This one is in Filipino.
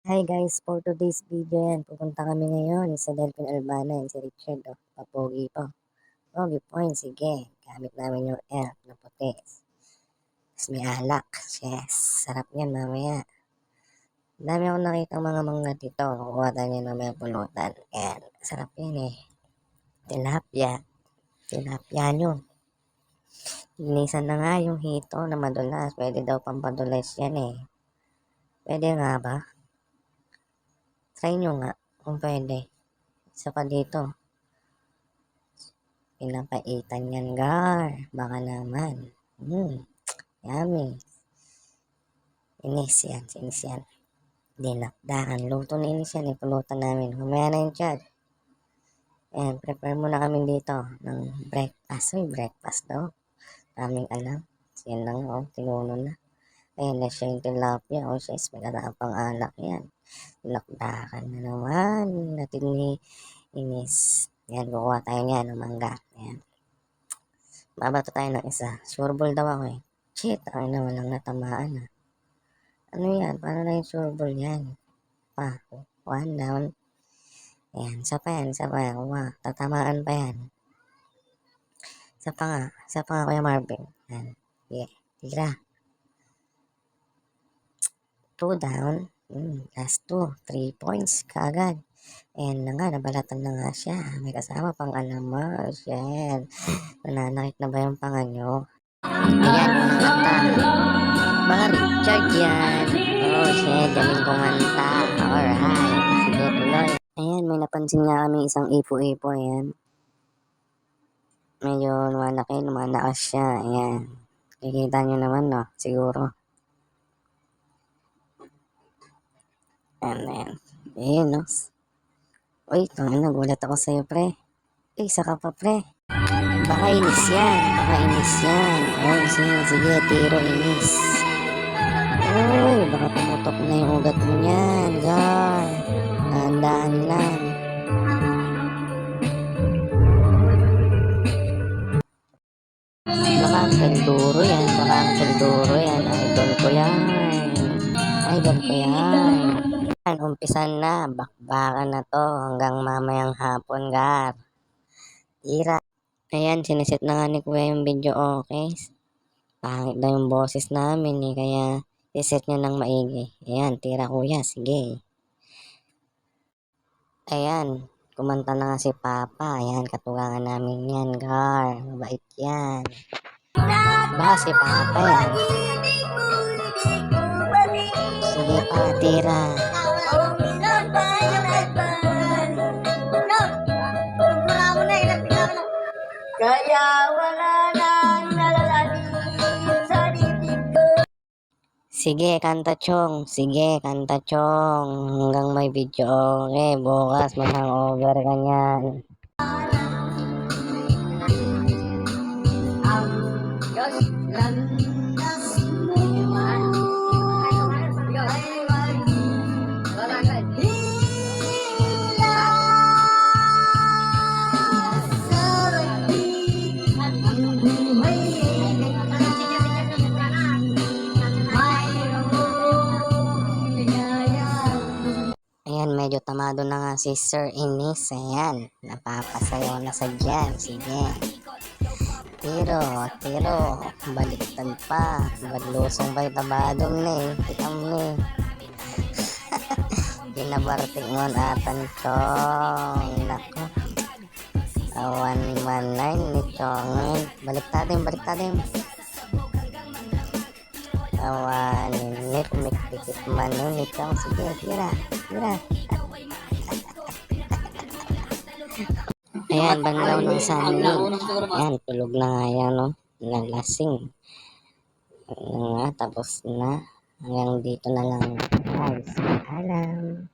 Hi guys, for today's video yan, pupunta kami ngayon sa Delphine Albana, yan si Richard, oh. Papogi po. Pogi point, sige. Gamit namin yung elf na puti. Tapos may alak. Yes, sarap yan mamaya. Dami akong nakita mga mangga dito. Kukuha tayo yan mamaya pulutan. Yan, sarap yan eh. Tilapia. Tilapia nyo. Linisan na nga yung hito na madulas. Pwede daw pampadulas yan eh. Pwede nga ba? Try nyo nga kung pwede. Isa pa dito. Pinapaitan yan, gar. Baka naman. Yummy. Inis yan. Sinis yan. Dinakdakan. Luto na inis yan. Ipulutan namin. Mamaya na yung chat. Ayan, prepare muna kami dito ng breakfast. Uy, breakfast daw. Aming alam. Yan lang, oh. Tinuno na. Ayan na siya yung tilapia. Oh, siya is pang alak yan. Dinakdakan na naman. Natin ni inis. Yan, kukuha tayo niyan ng mangga. Yan. Babato tayo ng isa. Sureball daw ako eh. Shit, ay na walang natamaan ah. Ano yan? Paano na yung sureball yan? Pa, one down. Ayan, isa pa yan. Wow, tatamaan pa yan. Isa pa nga Kuya Marvin. Ayan, yeah, tira. 2 down. Last 2. 3 points kaagad. Ayan na nga, nabalatan na nga siya. May kasama pang alamas. Yan. Nananakit na ba yung panga nyo? Ayan, unang kanta. Mga Richard yan. Oh, shit. Galing kumanta. Alright. Sige, tuloy. Ayan, may napansin nga kami isang ipo-ipo. Ayan. Medyo lumalakas siya. Ayan. Kikita nyo naman, no? Siguro. Ayan. Ayan, no? Uy, nagulat ako sa'yo, pre. Uy, saka pa, pre. Baka inis yan. Oh, sige, tiro inis. Uy, baka pumutok na yung ugat mo yan, gar. Dahan lang. Baka ang duro yan. Idol ko yan. Umpisan na. Bakbakan na to hanggang mamayang hapon, gar. Tira. Ayan, sinisit na nga ni Kuya yung video, okay? Pangit na yung boses namin eh, kaya iset niya ng maigi. Ayan, tira Kuya, sige. Ayan, kumanta na nga si Papa. Ayan, katugangan namin yan, gar. Mabait yan. Baka si Papa yan. Sige pa, tira. Kaya wala nang nalalani sa dibdib ko. Sige, kanta chong. Hanggang may video. Okay, bukas mag-hangover ka niyan. Ayan, medyo tamado na nga si Sir Inis. Ayan, napapasayaw na sa dyan. Sige. Tiro. Baliktad pa. Badlusong ba'y tabadong na eh. Tikam na eh. Pinabartik mo atan chong. Nako. Awan manay ni chong. Baliktadim. Awan mikpikit man ni chong. Sige, tira. Ayan, banlaw ng sanig. Ayan, tulog na nga yan, no? Nalasing. Tapos na. Hanggang dito na lang. Guys, alam.